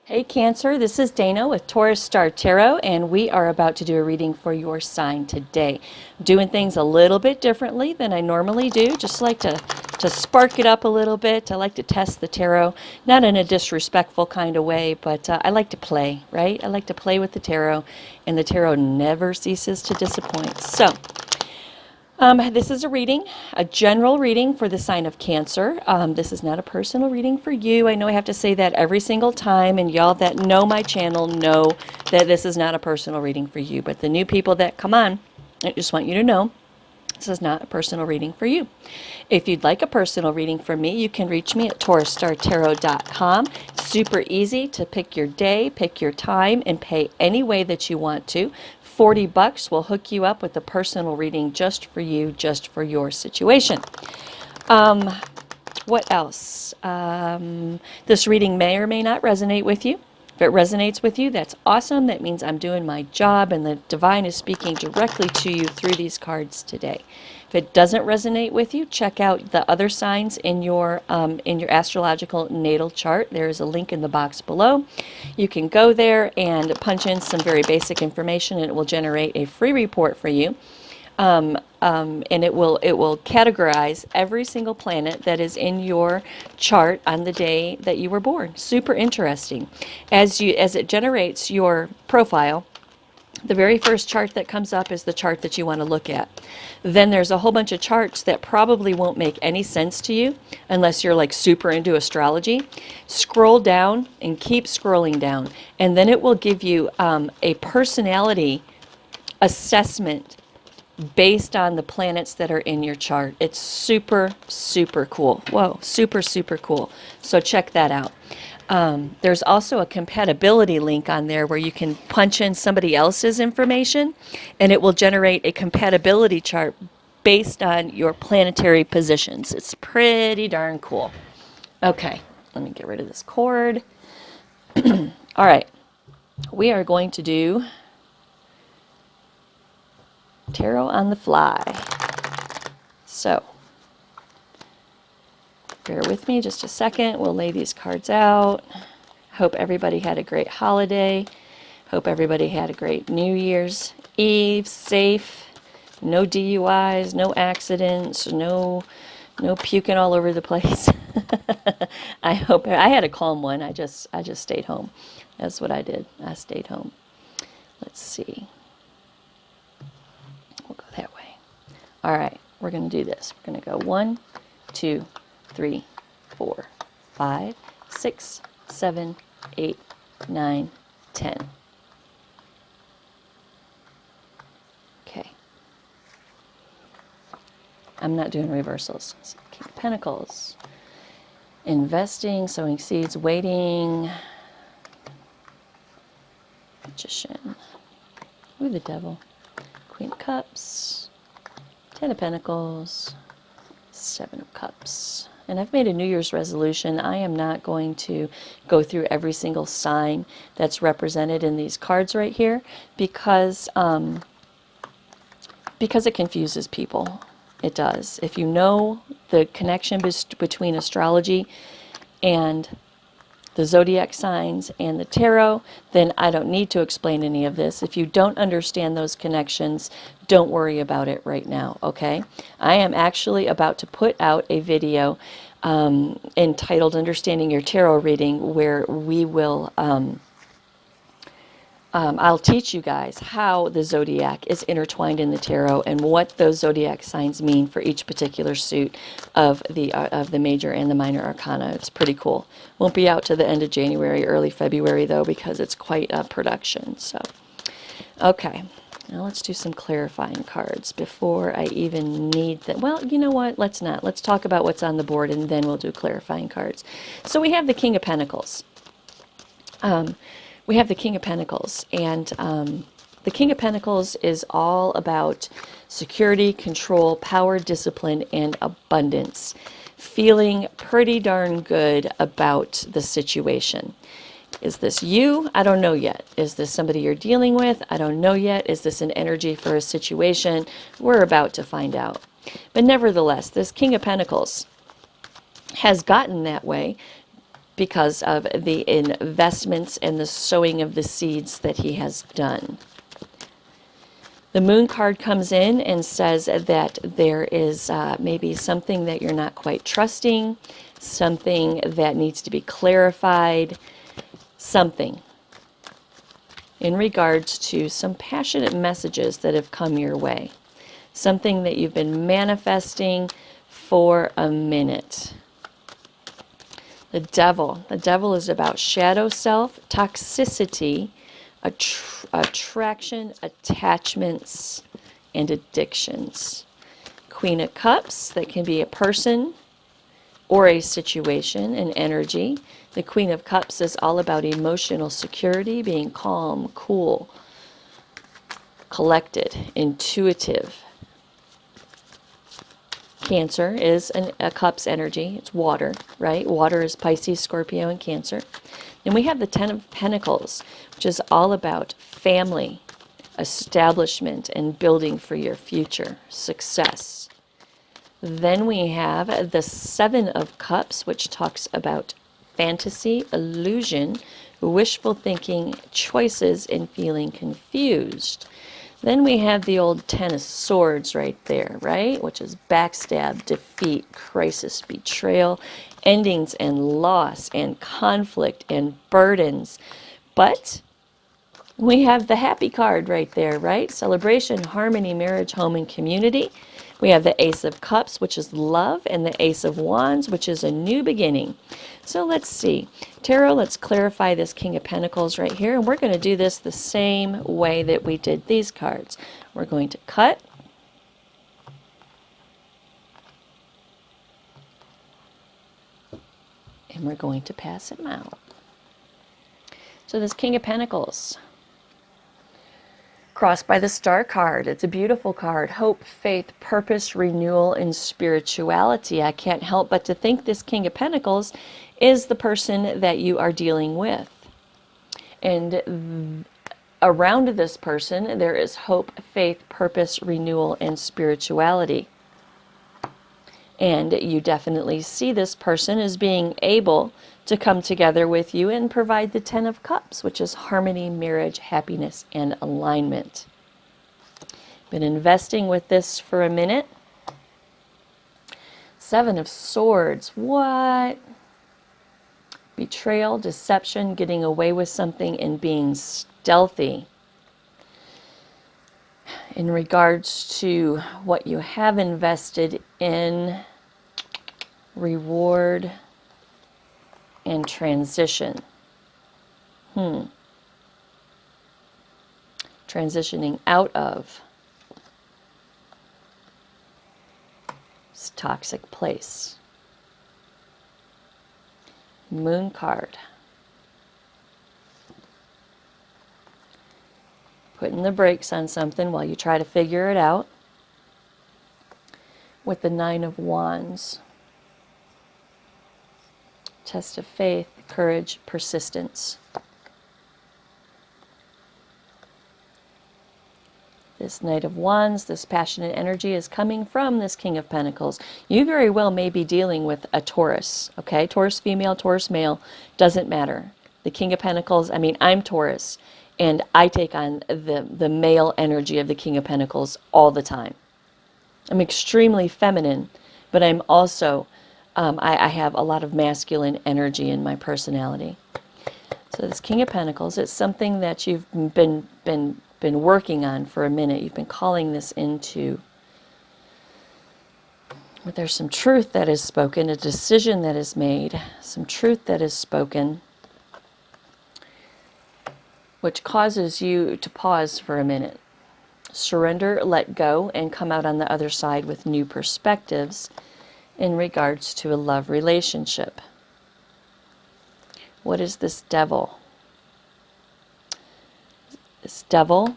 Hey Cancer, this is Dana with Taurus Star Tarot, and we are about to do a reading for your sign today. I'm doing things a little bit differently than I normally do, just like to spark it up a little bit. I like to test the tarot, not in a disrespectful kind of way, but I like to play, right? I like to play with the tarot, and the tarot never ceases to disappoint. So, this is a reading, a general reading for the sign of Cancer. This is not a personal reading for you. I know I have to say that every single time, and y'all that know my channel know that this is not a personal reading for you. But the new people that come on, I just want you to know this is not a personal reading for you. If you'd like a personal reading from me, you can reach me at TaurusStarTarot.com. Super easy to pick your day, pick your time, and pay any way that you want to. $40 will hook you up with a personal reading just for you, just for your situation. What else? This reading may or may not resonate with you. If it resonates with you, that's awesome. That means I'm doing my job and the divine is speaking directly to you through these cards today. If it doesn't resonate with you, check out the other signs in your astrological natal chart. There is a link in the box below. You can go there and punch in some very basic information, and it will generate a free report for you. And it will categorize every single planet that is in your chart on the day that you were born. Super interesting. As it generates your profile, the very first chart that comes up is the chart that you want to look at. Then there's a whole bunch of charts that probably won't make any sense to you unless you're like super into astrology. Scroll down and keep scrolling down, and then it will give you a personality assessment based on the planets that are in your chart. It's super, super cool. Whoa, super, super cool. So check that out. There's also a compatibility link on there where you can punch in somebody else's information, and it will generate a compatibility chart based on your planetary positions. It's pretty darn cool. Okay, let me get rid of this cord. All right, we are going to do tarot on the fly. So, bear with me just a second. We'll lay these cards out. Hope everybody had a great holiday. Hope everybody had a great New Year's Eve, safe. No DUIs, no accidents, no puking all over the place. I hope I had a calm one. I just stayed home. That's what I did. I stayed home. Let's see. We'll go that way. All right, we're going to do this. We're going to go 1, 2, 3, 4, 5, 6, 7, 8, 9, 10. Okay. I'm not doing reversals. So King of Pentacles. Investing, sowing seeds, waiting. Magician. Ooh, the Devil. Queen of Cups, 10 of Pentacles, 7 of Cups. And I've made a New Year's resolution. I am not going to go through every single sign that's represented in these cards right here because it confuses people. It does. If you know the connection between astrology and the zodiac signs and the tarot, then I don't need to explain any of this. If you don't understand those connections, don't worry about it right now, okay? I am actually about to put out a video entitled Understanding Your Tarot Reading, where we will I'll teach you guys how the zodiac is intertwined in the tarot and what those zodiac signs mean for each particular suit of the major and the minor arcana. It's pretty cool. Won't be out to the end of January, early February though, because it's quite a production. So, okay. Now let's do some clarifying cards before I even need them. Well, you know what? Let's not. Let's talk about what's on the board and then we'll do clarifying cards. So we have the King of Pentacles. We have the King of Pentacles, and the King of Pentacles is all about security, control, power, discipline, and abundance. Feeling pretty darn good about the situation. Is this you? I don't know yet. Is this somebody you're dealing with? I don't know yet. Is this an energy for a situation? We're about to find out. But nevertheless, this King of Pentacles has gotten that way because of the investments and the sowing of the seeds that he has done. The Moon card comes in and says that there is maybe something that you're not quite trusting, something that needs to be clarified, something in regards to some passionate messages that have come your way, something that you've been manifesting for a minute. The devil is about shadow self, toxicity, attraction, attachments, and addictions. Queen of Cups, that can be a person or a situation, an energy. The Queen of Cups is all about emotional security, being calm, cool, collected, intuitive. Cancer is a Cups energy. It's water, right? Water is Pisces, Scorpio, and Cancer. Then we have the Ten of Pentacles, which is all about family, establishment, and building for your future, success. Then we have the Seven of Cups, which talks about fantasy, illusion, wishful thinking, choices, and feeling confused. Then we have the old Ten of Swords right there, right? Which is backstab, defeat, crisis, betrayal, endings and loss and conflict and burdens. But we have the Happy card right there, right? Celebration, harmony, marriage, home, and community. We have the Ace of Cups, which is love, and the Ace of Wands, which is a new beginning. So let's see. Tarot, let's clarify this King of Pentacles right here, and we're going to do this the same way that we did these cards. We're going to cut. And we're going to pass them out. So this King of Pentacles, crossed by the Star card. It's a beautiful card. Hope, faith, purpose, renewal, and spirituality. I can't help but to think this King of Pentacles is the person that you are dealing with. And around this person, there is hope, faith, purpose, renewal, and spirituality. And you definitely see this person as being able to come together with you and provide the Ten of Cups, which is harmony, marriage, happiness, and alignment. Been investing with this for a minute. Seven of Swords. What? Betrayal, deception, getting away with something, and being stealthy. In regards to what you have invested in, reward, and transition. Transitioning out of this toxic place. Moon card. Putting the brakes on something while you try to figure it out. With the Nine of Wands. Test of faith, courage, persistence. This Knight of Wands, this passionate energy is coming from this King of Pentacles. You very well may be dealing with a Taurus, okay? Taurus female, Taurus male, doesn't matter. The King of Pentacles, I mean, I'm Taurus, and I take on the male energy of the King of Pentacles all the time. I'm extremely feminine, but I'm also, I have a lot of masculine energy in my personality. So this King of Pentacles, it's something that you've been working on for a minute. You've been calling this into. But there's some truth that is spoken, a decision that is made, some truth that is spoken, which causes you to pause for a minute. Surrender, let go, and come out on the other side with new perspectives in regards to a love relationship. What is this Devil? This Devil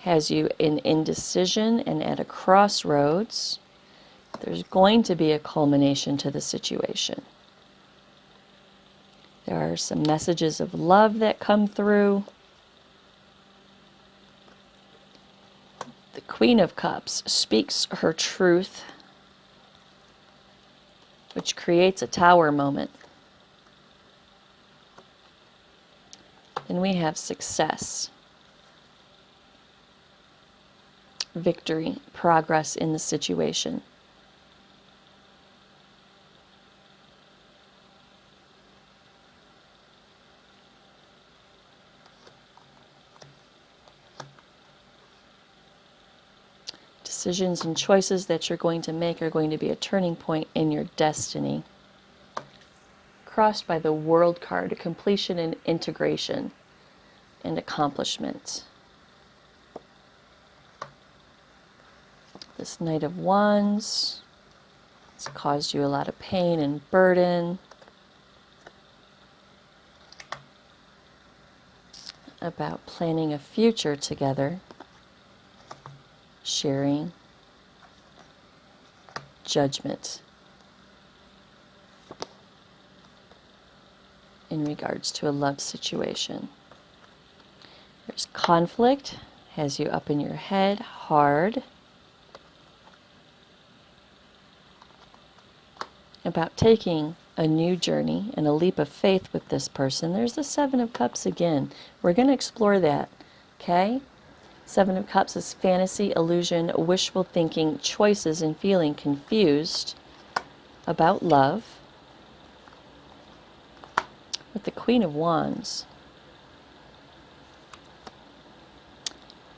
has you in indecision and at a crossroads. There's going to be a culmination to the situation. There are some messages of love that come through. The Queen of Cups speaks her truth, which creates a tower moment. And we have success, victory, progress in the situation. Decisions and choices that you're going to make are going to be a turning point in your destiny. Crossed by the World card, completion and integration and accomplishment. This Knight of Wands has caused you a lot of pain and burden. About planning a future together, sharing, judgment in regards to a love situation. There's conflict, has you up in your head hard. About taking a new journey and a leap of faith with this person. There's the Seven of Cups again. We're going to explore that, okay? Seven of Cups is fantasy, illusion, wishful thinking, choices, and feeling confused about love. With the Queen of Wands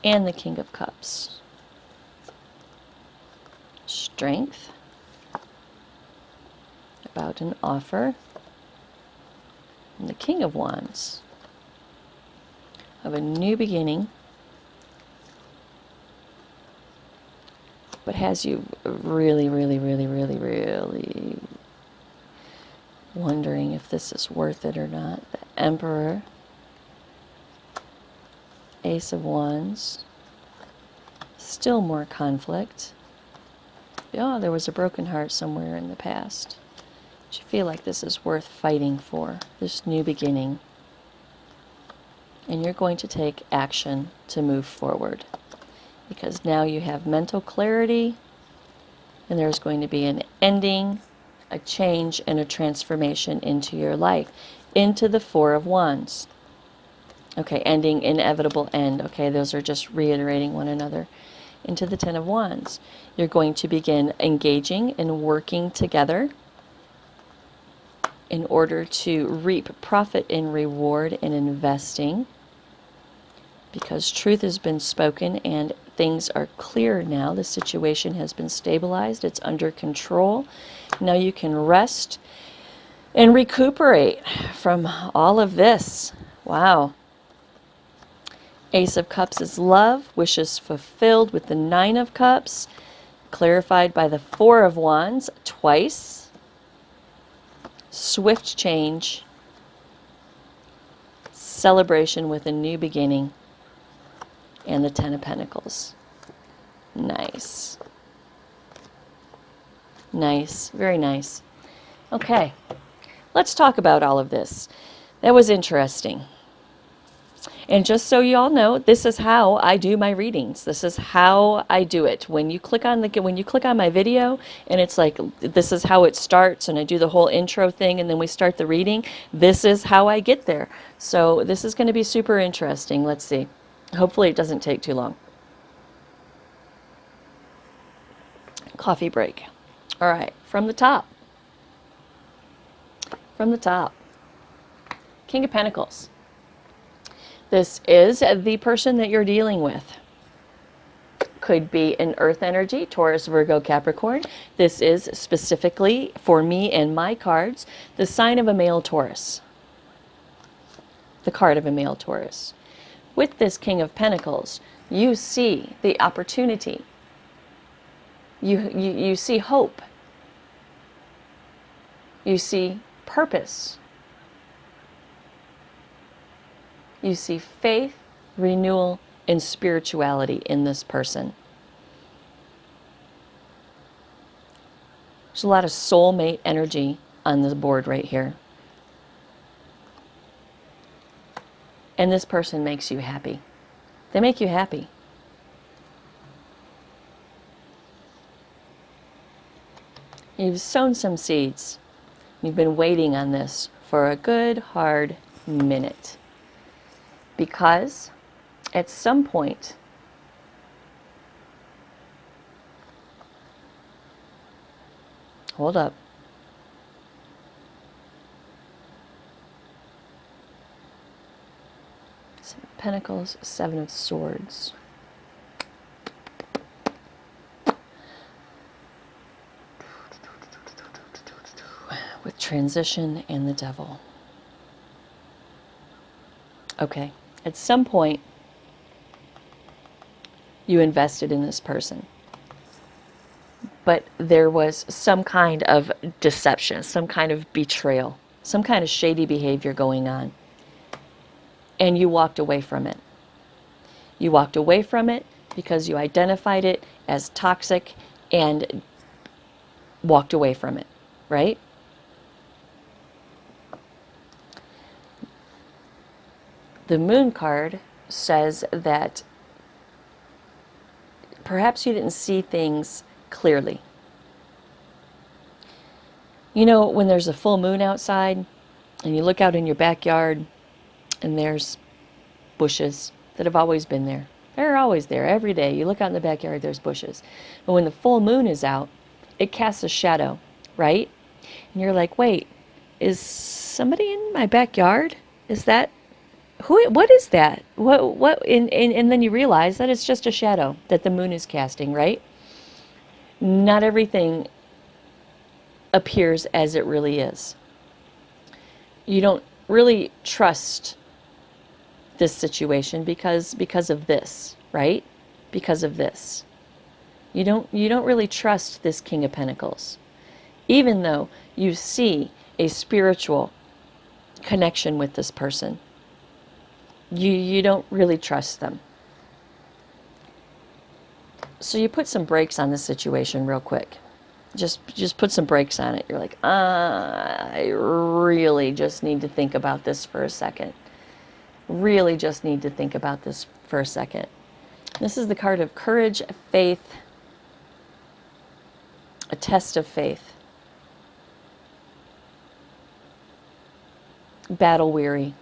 and the King of Cups. Strength. About an offer. And the King of Wands. Of a new beginning. But has you really wondering if this is worth it or not. The Emperor. Ace of Wands. Still more conflict. Oh, there was a broken heart somewhere in the past. But you feel like this is worth fighting for, this new beginning. And you're going to take action to move forward. Because now you have mental clarity, and there's going to be an ending, a change, and a transformation into your life, into the Four of Wands. Okay, ending, inevitable end. Okay, those are just reiterating one another. Into the Ten of Wands. You're going to begin engaging and working together in order to reap profit and reward in investing. Because truth has been spoken and things are clear now. The situation has been stabilized. It's under control. Now you can rest and recuperate from all of this. Wow. Ace of Cups is love, wishes fulfilled with the Nine of Cups, clarified by the Four of Wands twice. Swift change, celebration with a new beginning, and the Ten of Pentacles. Nice. Nice, very nice. Okay, let's talk about all of this. That was interesting. And just so you all know, this is how I do my readings. This is how I do it. When you click on my video and it's like, this is how it starts, and I do the whole intro thing and then we start the reading, this is how I get there. So this is going to be super interesting. Let's see. Hopefully it doesn't take too long. Coffee break. All right, from the top. From the top. King of Pentacles. This is the person that you're dealing with. Could be an earth energy, Taurus, Virgo, Capricorn. This is specifically for me and my cards, the sign of a male Taurus. The card of a male Taurus. With this King of Pentacles, you see the opportunity. You see hope. You see purpose. You see faith, renewal, and spirituality in this person. There's a lot of soulmate energy on the board right here. And this person makes you happy. They make you happy. You've sown some seeds. You've been waiting on this for a good, hard minute. Because at some point, hold up. Seven of Pentacles, Seven of Swords. With transition and the Devil. Okay, at some point, you invested in this person. But there was some kind of deception, some kind of betrayal, some kind of shady behavior going on. And you walked away from it. You walked away from it because you identified it as toxic and walked away from it, right? The Moon card says that perhaps you didn't see things clearly. You know, when there's a full moon outside and you look out in your backyard and there's bushes that have always been there. They're always there every day. You look out in the backyard, there's bushes. But when the full moon is out, it casts a shadow, right? And you're like, wait, is somebody in my backyard? Is that what is that? And then you realize that it's just a shadow that the moon is casting, right? Not everything appears as it really is. You don't really trust this situation because of this, right? Because of this. You don't really trust this King of Pentacles. Even though you see a spiritual connection with this person. You don't really trust them. So you put some brakes on the situation real quick. Just put some brakes on it. You're like, I really just need to think about this for a second. Really just need to think about this for a second. This is the card of courage, faith, a test of faith. Battle weary.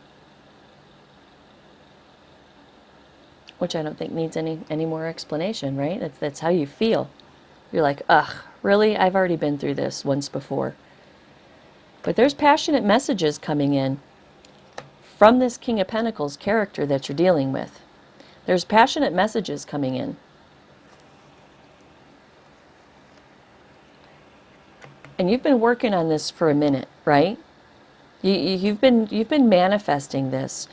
Which I don't think needs any more explanation, right? That's how you feel. You're like, ugh, really? I've already been through this once before. But there's passionate messages coming in from this King of Pentacles character that you're dealing with. There's passionate messages coming in. And you've been working on this for a minute, right? You've been manifesting this.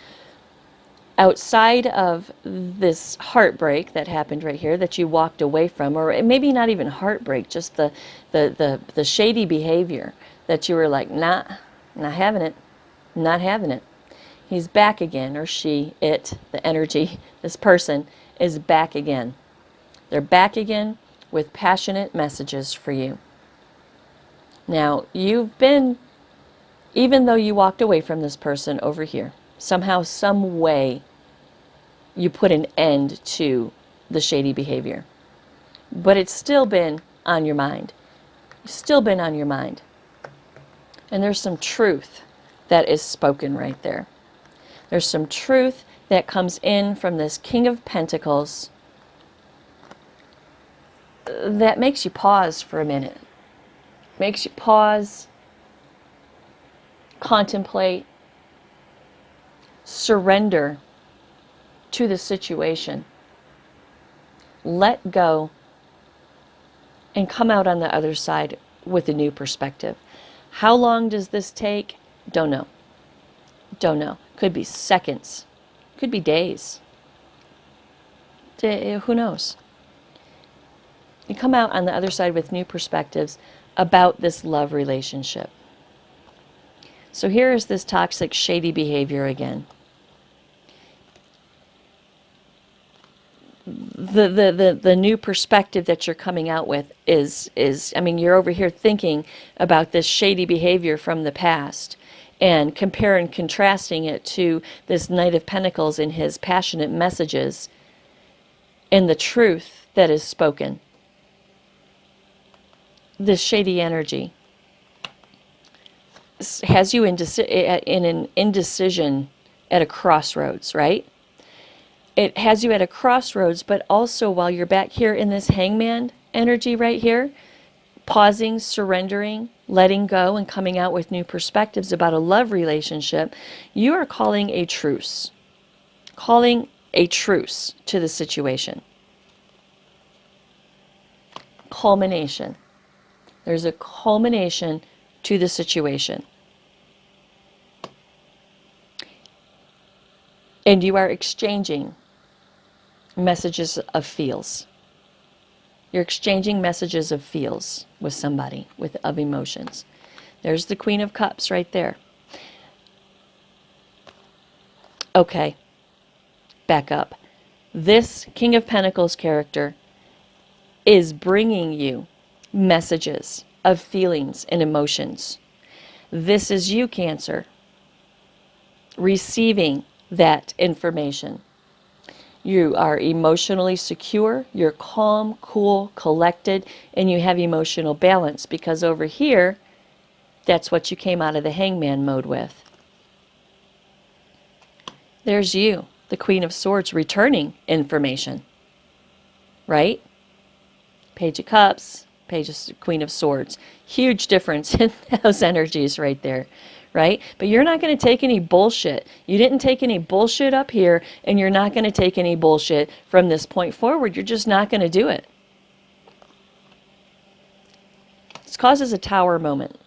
Outside of this heartbreak that happened right here that you walked away from, or maybe not even heartbreak, just the shady behavior that you were like, nah, not having it, not having it. He's back again, or she, it, the energy, this person is back again. They're back again with passionate messages for you. Now, you've been, even though you walked away from this person over here, somehow, some way, you put an end to the shady behavior. But it's still been on your mind. It's still been on your mind. And there's some truth that is spoken right there. There's some truth that comes in from this King of Pentacles that makes you pause for a minute. Makes you pause, contemplate, surrender to the situation. Let go and come out on the other side with a new perspective. How long does this take? Don't know. Don't know. Could be seconds. Could be days. Who knows? You come out on the other side with new perspectives about this love relationship. So here is this toxic, shady behavior again. The new perspective that you're coming out with is I mean, you're over here thinking about this shady behavior from the past and compare and contrasting it to this Knight of Pentacles and his passionate messages and the truth that is spoken. This shady energy has you in an indecision at a crossroads, right? it has you at a crossroads, but also while you're back here in this hangman energy right here, pausing, surrendering, letting go, and coming out with new perspectives about a love relationship, you are calling a truce. Calling a truce to the situation. Culmination. There's a culmination to the situation. And you are exchanging messages of feels. You're exchanging messages of feels with somebody, of emotions. There's the Queen of Cups right there. Okay, back up. This King of Pentacles character is bringing you messages of feelings and emotions. This is you, Cancer, receiving that information. You are emotionally secure, you're calm, cool, collected, and you have emotional balance, because over here, that's what you came out of the hangman mode with. There's you, the Queen of Swords, returning information, right? Page of Cups, Queen of Swords. Huge difference in those energies right there, right? But you're not going to take any bullshit. You didn't take any bullshit up here, and you're not going to take any bullshit from this point forward. You're just not going to do it. This causes a tower moment.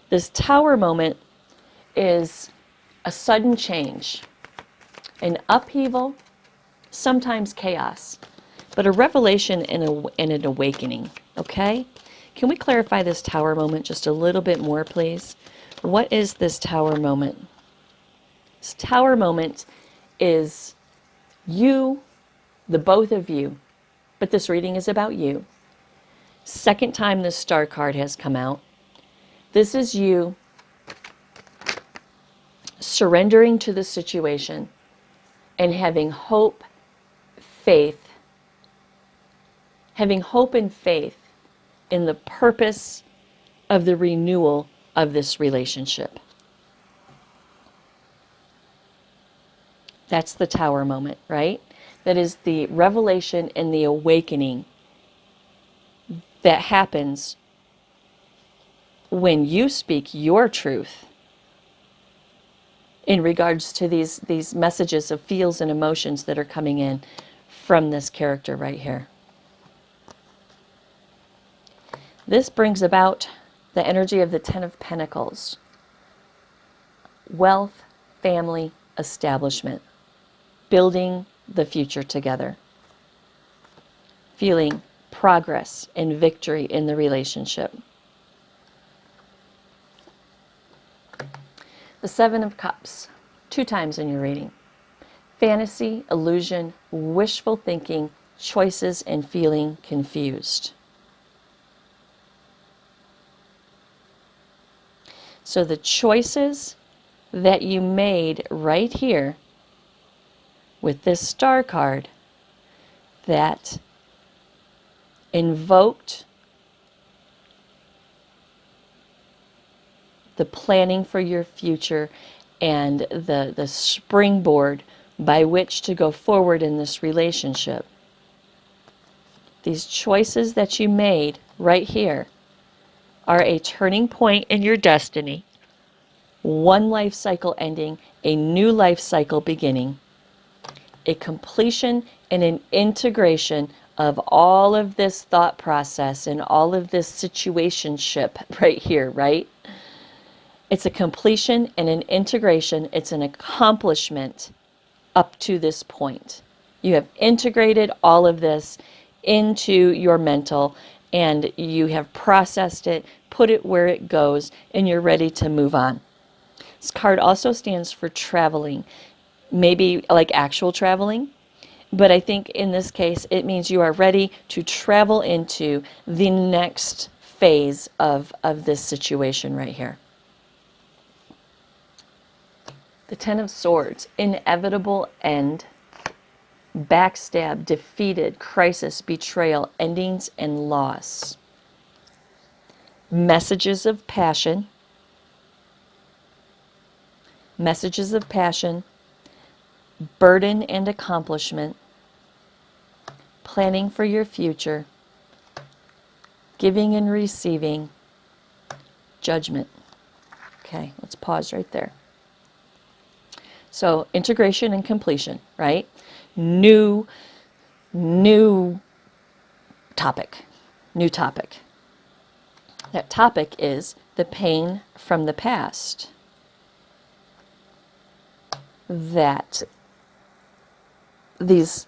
This tower moment is a sudden change, an upheaval, sometimes chaos, but a revelation and an awakening, okay? Can we clarify this tower moment just a little bit more, please? What is this tower moment? This tower moment is you, the both of you, but this reading is about you. Second time this star card has come out. This is you surrendering to the situation and having hope, faith, having hope and faith in the purpose of the renewal of this relationship. That's the tower moment, right? That is the revelation and the awakening that happens when you speak your truth in regards to these messages of feels and emotions that are coming in from this character right here. This brings about the energy of the Ten of Pentacles. Wealth, family, establishment. Building the future together. Feeling progress and victory in the relationship. The Seven of Cups, 2 times in your reading. Fantasy, illusion, wishful thinking, choices, and feeling confused. So the choices that you made right here with this star card that invoked the planning for your future and the springboard by which to go forward in this relationship. These choices that you made right here are a turning point in your destiny, one life cycle ending, a new life cycle beginning, a completion and an integration of all of this thought process and all of this situationship right here, right? It's a completion and an integration. It's an accomplishment up to this point. You have integrated all of this into your mental, and you have processed it, put it where it goes, and you're ready to move on. This card also stands for traveling, maybe like actual traveling, but I think in this case it means you are ready to travel into the next phase of this situation right here. The Ten of Swords, inevitable end, backstab, defeated, crisis, betrayal, endings, and loss. Messages of passion. Messages of passion. burden and accomplishment, planning for your future, giving and receiving, judgment. Okay, let's pause right there. So integration and completion, right? New topic, new topic. That topic is the pain from the past that these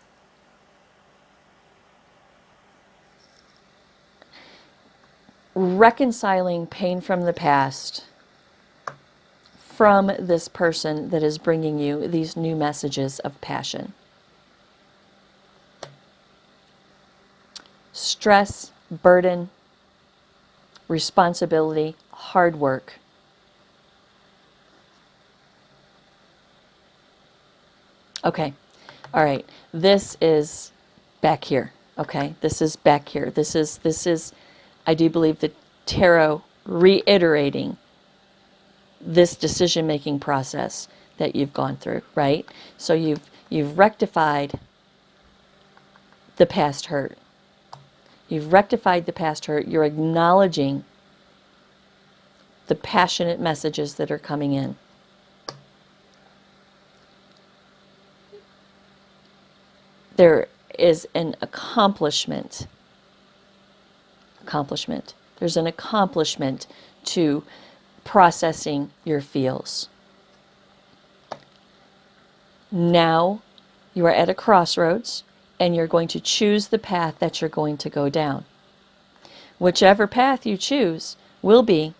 reconciling pain from the past from this person that is bringing you these new messages of passion. Stress, burden, responsibility, hard work. Okay, all right, this is back here, okay? This is back here. This is, I do believe, the tarot reiterating this decision-making process that you've gone through, right? So you've rectified the past hurt. You've rectified the past hurt. You're acknowledging the passionate messages that are coming in. There is an accomplishment. There's an accomplishment to processing your feels. Now you are at a crossroads and you're going to choose the path that you're going to go down. Whichever path you choose will be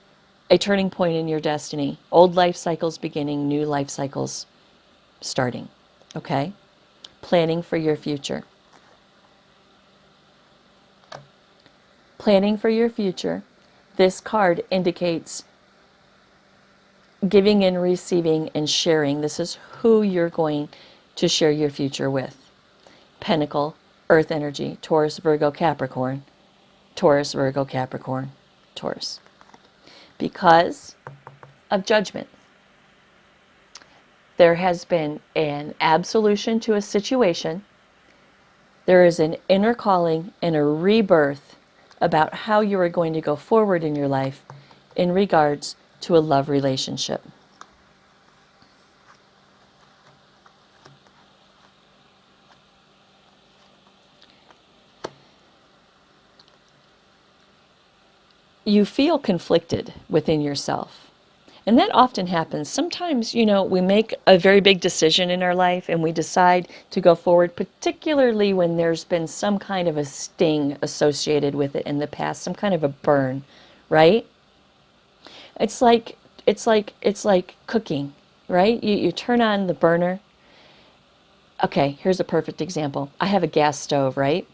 a turning point in your destiny. Old life cycles beginning, new life cycles starting. Okay? Planning for your future. Planning for your future. This card indicates giving and receiving and sharing. This is who you're going to share your future with. Pentacle, Earth energy, Taurus, Virgo, Capricorn. Taurus, Virgo, Capricorn, Taurus. Because of judgment. There has been an absolution to a situation. There is an inner calling and a rebirth about how you are going to go forward in your life in regards to a love relationship. You feel conflicted within yourself. And that often happens. Sometimes, we make a very big decision in our life and we decide to go forward, particularly when there's been some kind of a sting associated with it in the past, some kind of a burn, right? It's like cooking, right? You turn on the burner. Okay, here's a perfect example. I have a gas stove, right?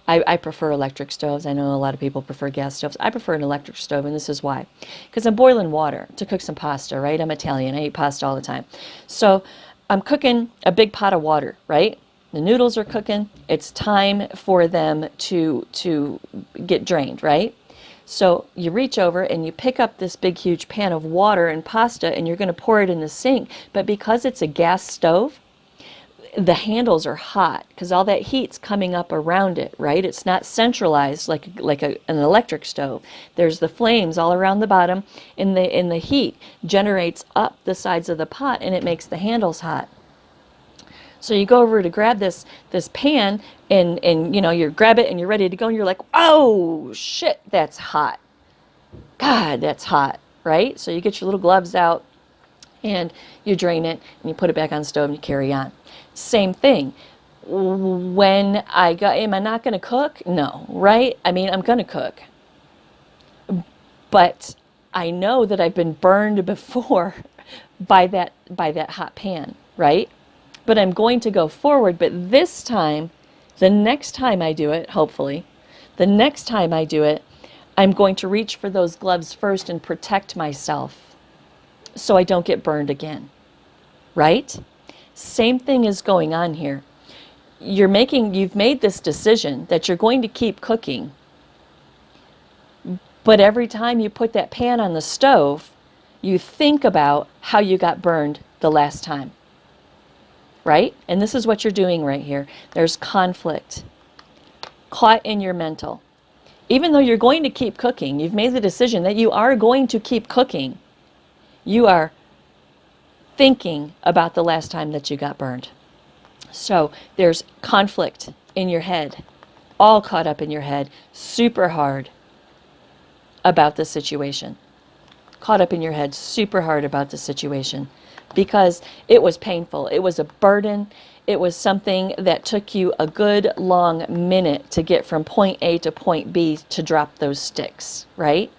I prefer electric stoves. I know a lot of people prefer gas stoves. I prefer an electric stove, and this is why. Because I'm boiling water to cook some pasta, right? I'm Italian. I eat pasta all the time. So I'm cooking a big pot of water, right? The noodles are cooking. It's time for them to get drained, right? So you reach over and you pick up this big, huge pan of water and pasta, and you're going to pour it in the sink. But because it's a gas stove, the handles are hot because all that heat's coming up around it, right? It's not centralized like an electric stove. There's the flames all around the bottom, and the heat generates up the sides of the pot, and it makes the handles hot. So you go over to grab this pan, and you grab it and you're ready to go, and you're like, oh shit, that's hot. God, that's hot, right? So you get your little gloves out and you drain it and you put it back on the stove and you carry on. Same thing. When I go, am I not going to cook? No, right? I mean, I'm going to cook. But I know that I've been burned before by that hot pan, right? But I'm going to go forward. But this time, the next time I do it, hopefully, the next time I do it, I'm going to reach for those gloves first and protect myself so I don't get burned again, right? Same thing is going on here. You've made this decision that you're going to keep cooking, but every time you put that pan on the stove, you think about how you got burned the last time. right? And this is what you're doing right here. There's conflict caught in your mental. Even though you're going to keep cooking, you've made the decision that you are going to keep cooking. You are thinking about the last time that you got burned. So there's conflict in your head, all caught up in your head, super hard about the situation. Caught up in your head, super hard about the situation because it was painful. It was a burden. It was something that took you a good long minute to get from point A to point B to drop those sticks, right?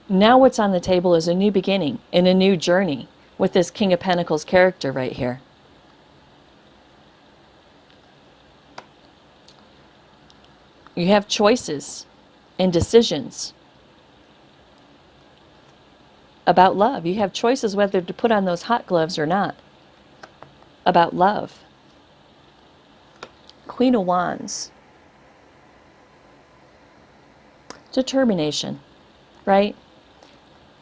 Now what's on the table is a new beginning and a new journey with this King of Pentacles character right here. You have choices and decisions about love. You have choices whether to put on those hot gloves or not. About love. Queen of Wands. Determination, right?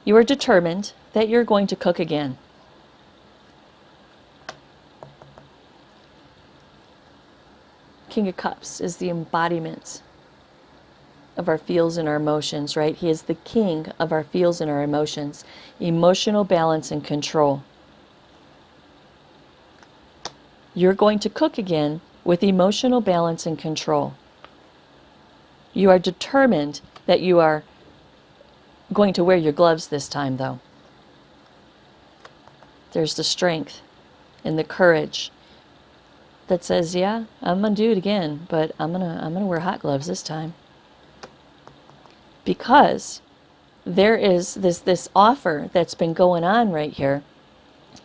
You are determined that you're going to cook again. King of Cups is the embodiment of our feels and our emotions, right? He is the king of our feels and our emotions. Emotional balance and control. You're going to cook again with emotional balance and control. You are determined that you are going to wear your gloves this time, though. There's the strength and the courage that says, yeah, I'm going to do it again, but I'm going to wear hot gloves this time. Because there is this offer that's been going on right here.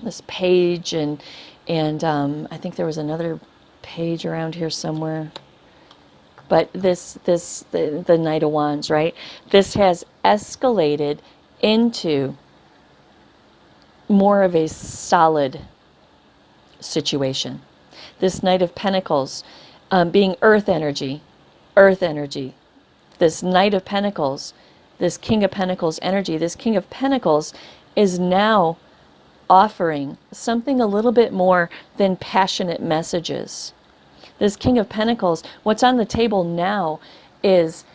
This page and I think there was another page around here somewhere. But the Knight of Wands, right? This has escalated into more of a solid situation. This Knight of Pentacles being earth energy. This Knight of Pentacles, this King of Pentacles energy, this King of Pentacles is now offering something a little bit more than passionate messages. This King of Pentacles, what's on the table now is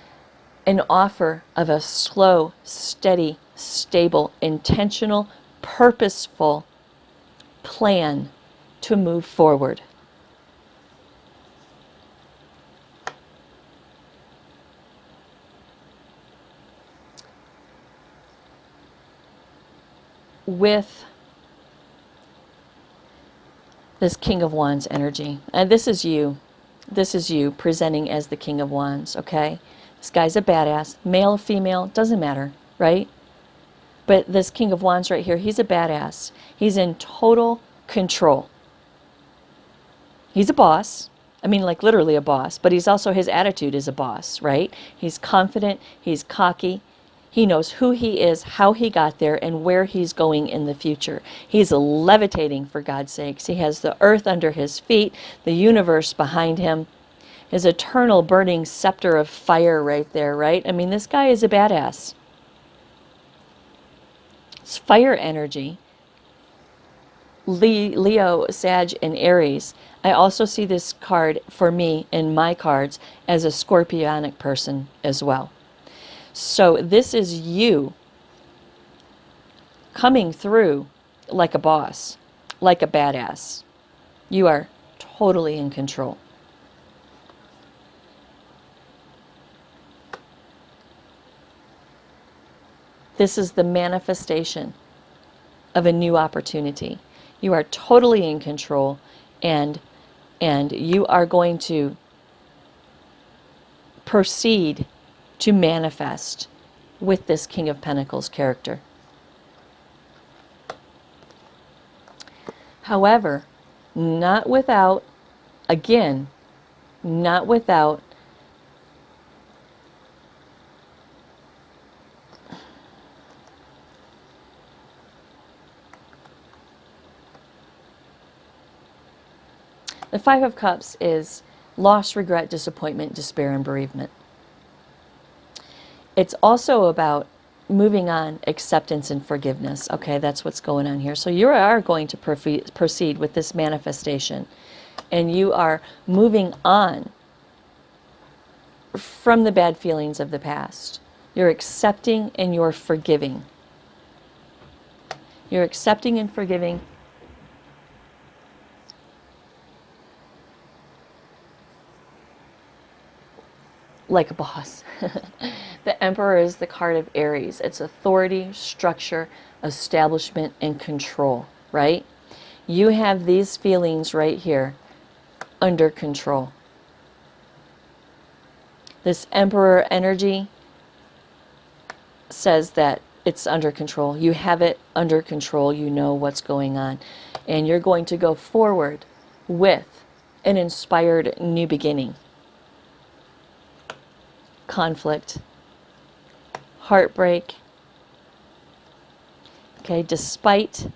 an offer of a slow, steady, stable, intentional, purposeful plan to move forward. With this King of Wands energy. And this is you. This is you presenting as the King of Wands, okay? This guy's a badass. Male, female, doesn't matter, right? But this King of Wands right here, he's a badass. He's in total control. He's a boss. I mean, like literally a boss. But he's also, his attitude is a boss, right? He's confident. He's cocky. He knows who he is, how he got there, and where he's going in the future. He's levitating, for God's sakes. He has the earth under his feet, the universe behind him, his eternal burning scepter of fire right there, right? I mean, this guy is a badass. It's fire energy. Leo, Sag, and Aries. I also see this card, for me, in my cards, as a scorpionic person as well. So this is you coming through like a boss, like a badass. You are totally in control. This is the manifestation of a new opportunity. You are totally in control, and you are going to proceed to manifest with this King of Pentacles character. However, not without, again, not without the Five of Cups is loss, regret, disappointment, despair, and bereavement. It's also about moving on, acceptance and forgiveness. Okay, that's what's going on here. So you are going to proceed with this manifestation, and you are moving on from the bad feelings of the past. You're accepting and you're forgiving. You're accepting and forgiving. Like a boss. The Emperor is the card of Aries. It's authority, structure, establishment, and control, right? You have these feelings right here under control. This Emperor energy says that it's under control. You have it under control. You know what's going on. And you're going to go forward with an inspired new beginning. Conflict, heartbreak, okay, despite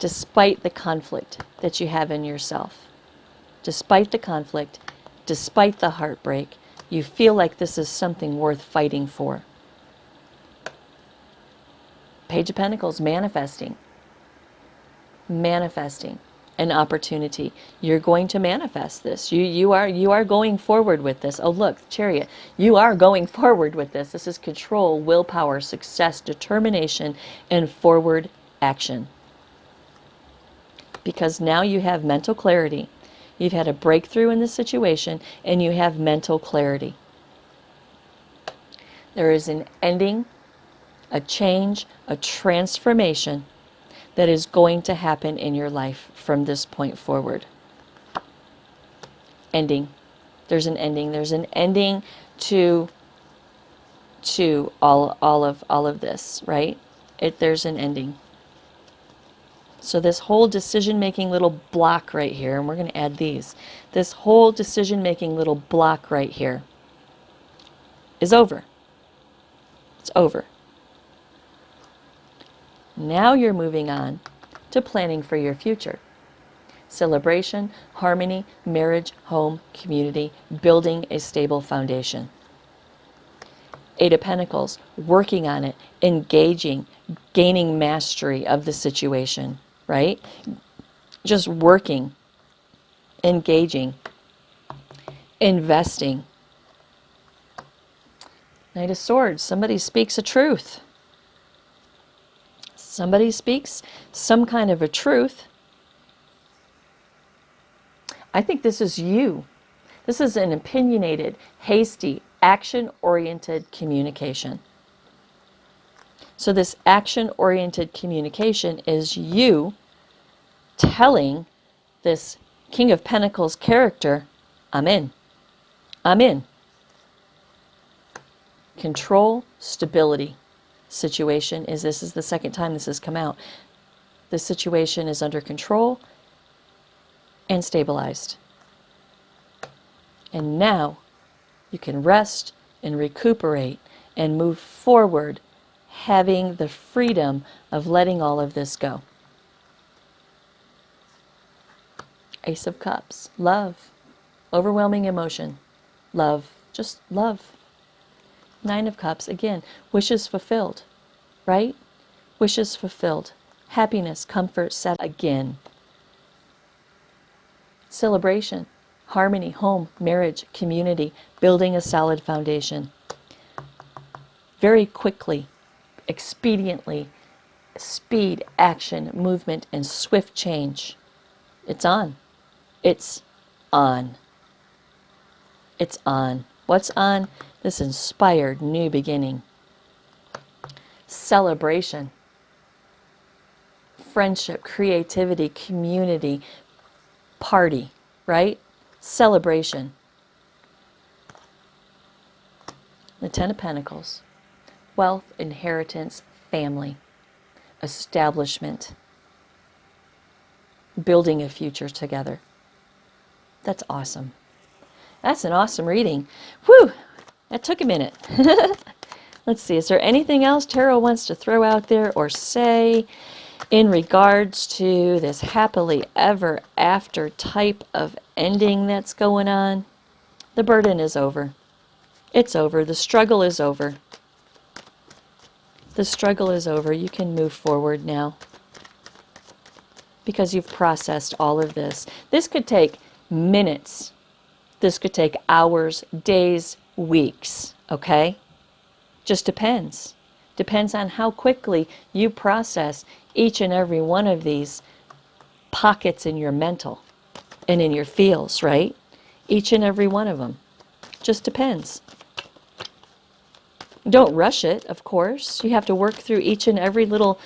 the conflict that you have in yourself, despite the conflict, despite the heartbreak, you feel like this is something worth fighting for. Page of Pentacles, manifesting an opportunity. You're going to manifest this. You are going forward with this. Oh, look, Chariot. You are going forward with this. This is control, willpower, success, determination, and forward action. Because now you have mental clarity. You've had a breakthrough in this situation, and you have mental clarity. There is an ending, a change, a transformation that is going to happen in your life from this point forward. Ending. There's an ending. There's an ending to all of this, right? There's an ending. So this whole decision-making little block right here, and we're going to add these. This whole decision-making little block right here is over. It's over. Now you're moving on to planning for your future. Celebration, harmony, marriage, home, community, building a stable foundation. Eight of Pentacles, working on it, engaging, gaining mastery of the situation, right? Just working, engaging, investing. Knight of Swords, somebody speaks a truth. Somebody speaks some kind of a truth. I think this is you. This is an opinionated, hasty, action-oriented communication. So this action-oriented communication is you telling this King of Pentacles character, I'm in. I'm in. Control, stability. Situation is, this is the second time this has come out. The situation is under control and stabilized. And now you can rest and recuperate and move forward, having the freedom of letting all of this go. Ace of Cups, love, overwhelming emotion, love, just love. Nine of Cups, again, wishes fulfilled, right? Wishes fulfilled. Happiness, comfort, set again. Celebration, harmony, home, marriage, community, building a solid foundation. Very quickly, expediently, speed, action, movement, and swift change. It's on. It's on. It's on. What's on? This inspired new beginning. Celebration. Friendship, creativity, community, party, right? Celebration. The Ten of Pentacles. Wealth, inheritance, family, establishment, building a future together. That's awesome. That's an awesome reading. Whew, that took a minute. Let's see, is there anything else Tarot wants to throw out there or say in regards to this happily ever after type of ending that's going on? The burden is over. It's over. The struggle is over. The struggle is over. You can move forward now because you've processed all of this. This could take minutes. This could take hours, days, weeks, okay? Just depends. Depends on how quickly you process each and every one of these pockets in your mental and in your feels, right? Each and every one of them. Just depends. Don't rush it, of course. You have to work through each and every little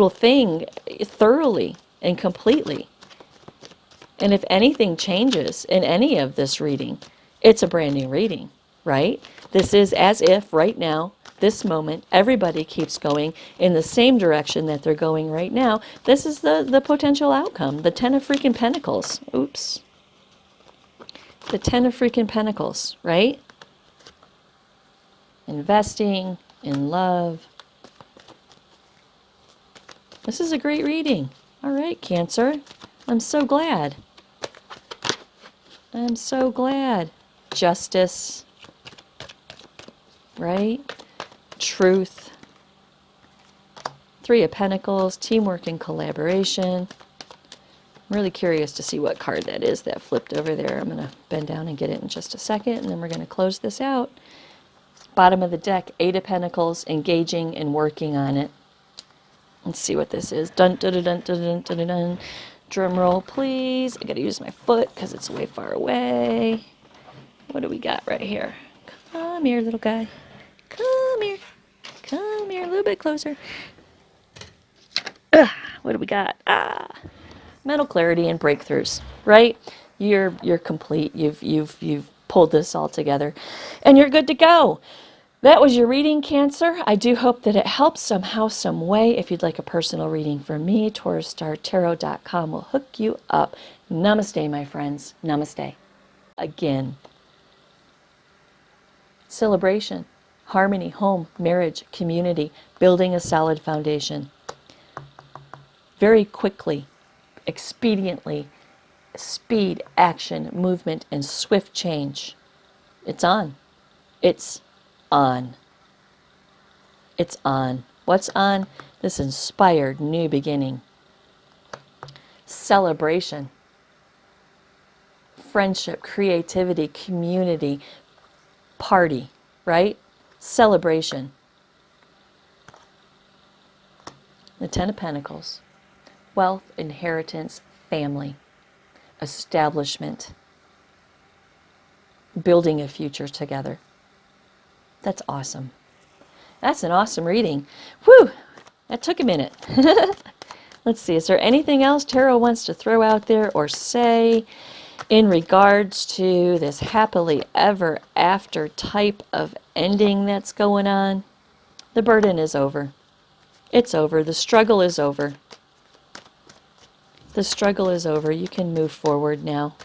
thing thoroughly and completely. And if anything changes in any of this reading, it's a brand new reading, right? This is as if right now, this moment, everybody keeps going in the same direction that they're going right now. This is the potential outcome. The Ten of freaking Pentacles. Oops. The Ten of freaking Pentacles, right? Investing in love. This is a great reading. All right, Cancer. I'm so glad. I'm so glad. Justice, right? Truth. Three of Pentacles, teamwork and collaboration. I'm really curious to see what card that is that flipped over there. I'm going to bend down and get it in just a second, and then we're going to close this out. Bottom of the deck, Eight of Pentacles, engaging and working on it. Let's see what this is. Dun, dun, dun, dun, dun, dun, dun, dun. Drum roll, please. I gotta use my foot because it's way far away. What do we got right here? Come here, little guy. Come here. Come here, a little bit closer. Ugh, what do we got? Mental clarity and breakthroughs, right? You're complete. You've pulled this all together, and you're good to go. That was your reading, Cancer. I do hope that it helps somehow, some way. If you'd like a personal reading from me, TaurusStarTarot.com will hook you up. Namaste, my friends. Namaste. Again. Celebration, harmony, home, marriage, community, building a solid foundation. Very quickly, expediently, speed, action, movement, and swift change. It's on. It's on. It's on. What's on? This inspired new beginning. Celebration. Friendship, creativity, community, party, right? Celebration. The Ten of Pentacles. Wealth, inheritance, family, establishment, building a future together. That's awesome. That's an awesome reading. Whew, that took a minute. Let's see, is there anything else Tarot wants to throw out there or say in regards to this happily ever after type of ending that's going on? The burden is over. It's over. The struggle is over. The struggle is over. You can move forward now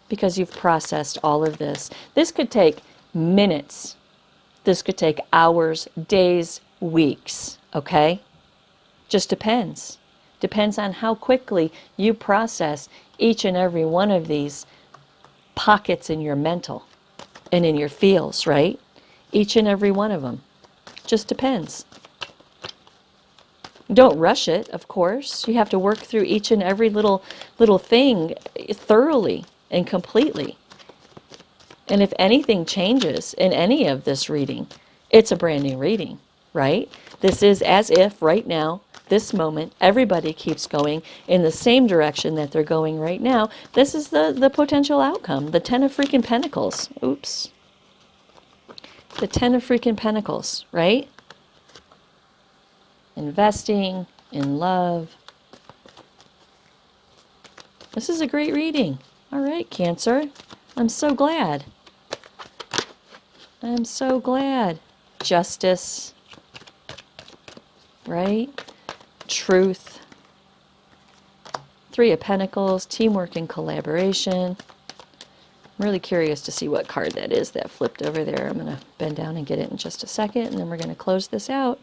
because you've processed all of this. This could take minutes. This could take hours, days, weeks, okay? Just depends. Depends on how quickly you process each and every one of these pockets in your mental and in your feels, right? Each and every one of them. Just depends. Don't rush it, of course. You have to work through each and every little thing thoroughly and completely. And if anything changes in any of this reading, it's a brand new reading, right? This is as if right now, this moment, everybody keeps going in the same direction that they're going right now. This is the potential outcome. The Ten of freaking Pentacles. Oops. The Ten of freaking Pentacles, right? Investing in love. This is a great reading. All right, Cancer. I'm so glad. I'm so glad. Justice, right? Truth. Three of Pentacles, teamwork and collaboration. I'm really curious to see what card that is that flipped over there. I'm going to bend down and get it in just a second, and then we're going to close this out.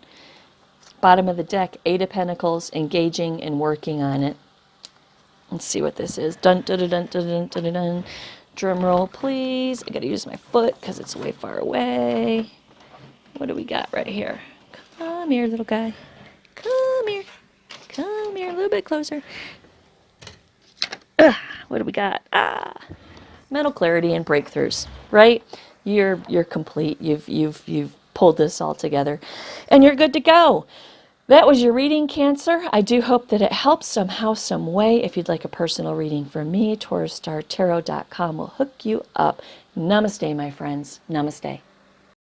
Bottom of the deck, Eight of Pentacles, engaging and working on it. Let's see what this is. Dun, dun, dun, dun, dun, dun, dun, dun. Drum roll, please. I gotta use my foot because it's way far away. What do we got right here? Come here, little guy. Come here. Come here, a little bit closer. What do we got? Mental clarity and breakthroughs, right? You're complete. You've pulled this all together, and you're good to go. That was your reading, Cancer. I do hope that it helps somehow, some way. If you'd like a personal reading from me, TaurusStarTarot.com will hook you up. Namaste, my friends. Namaste.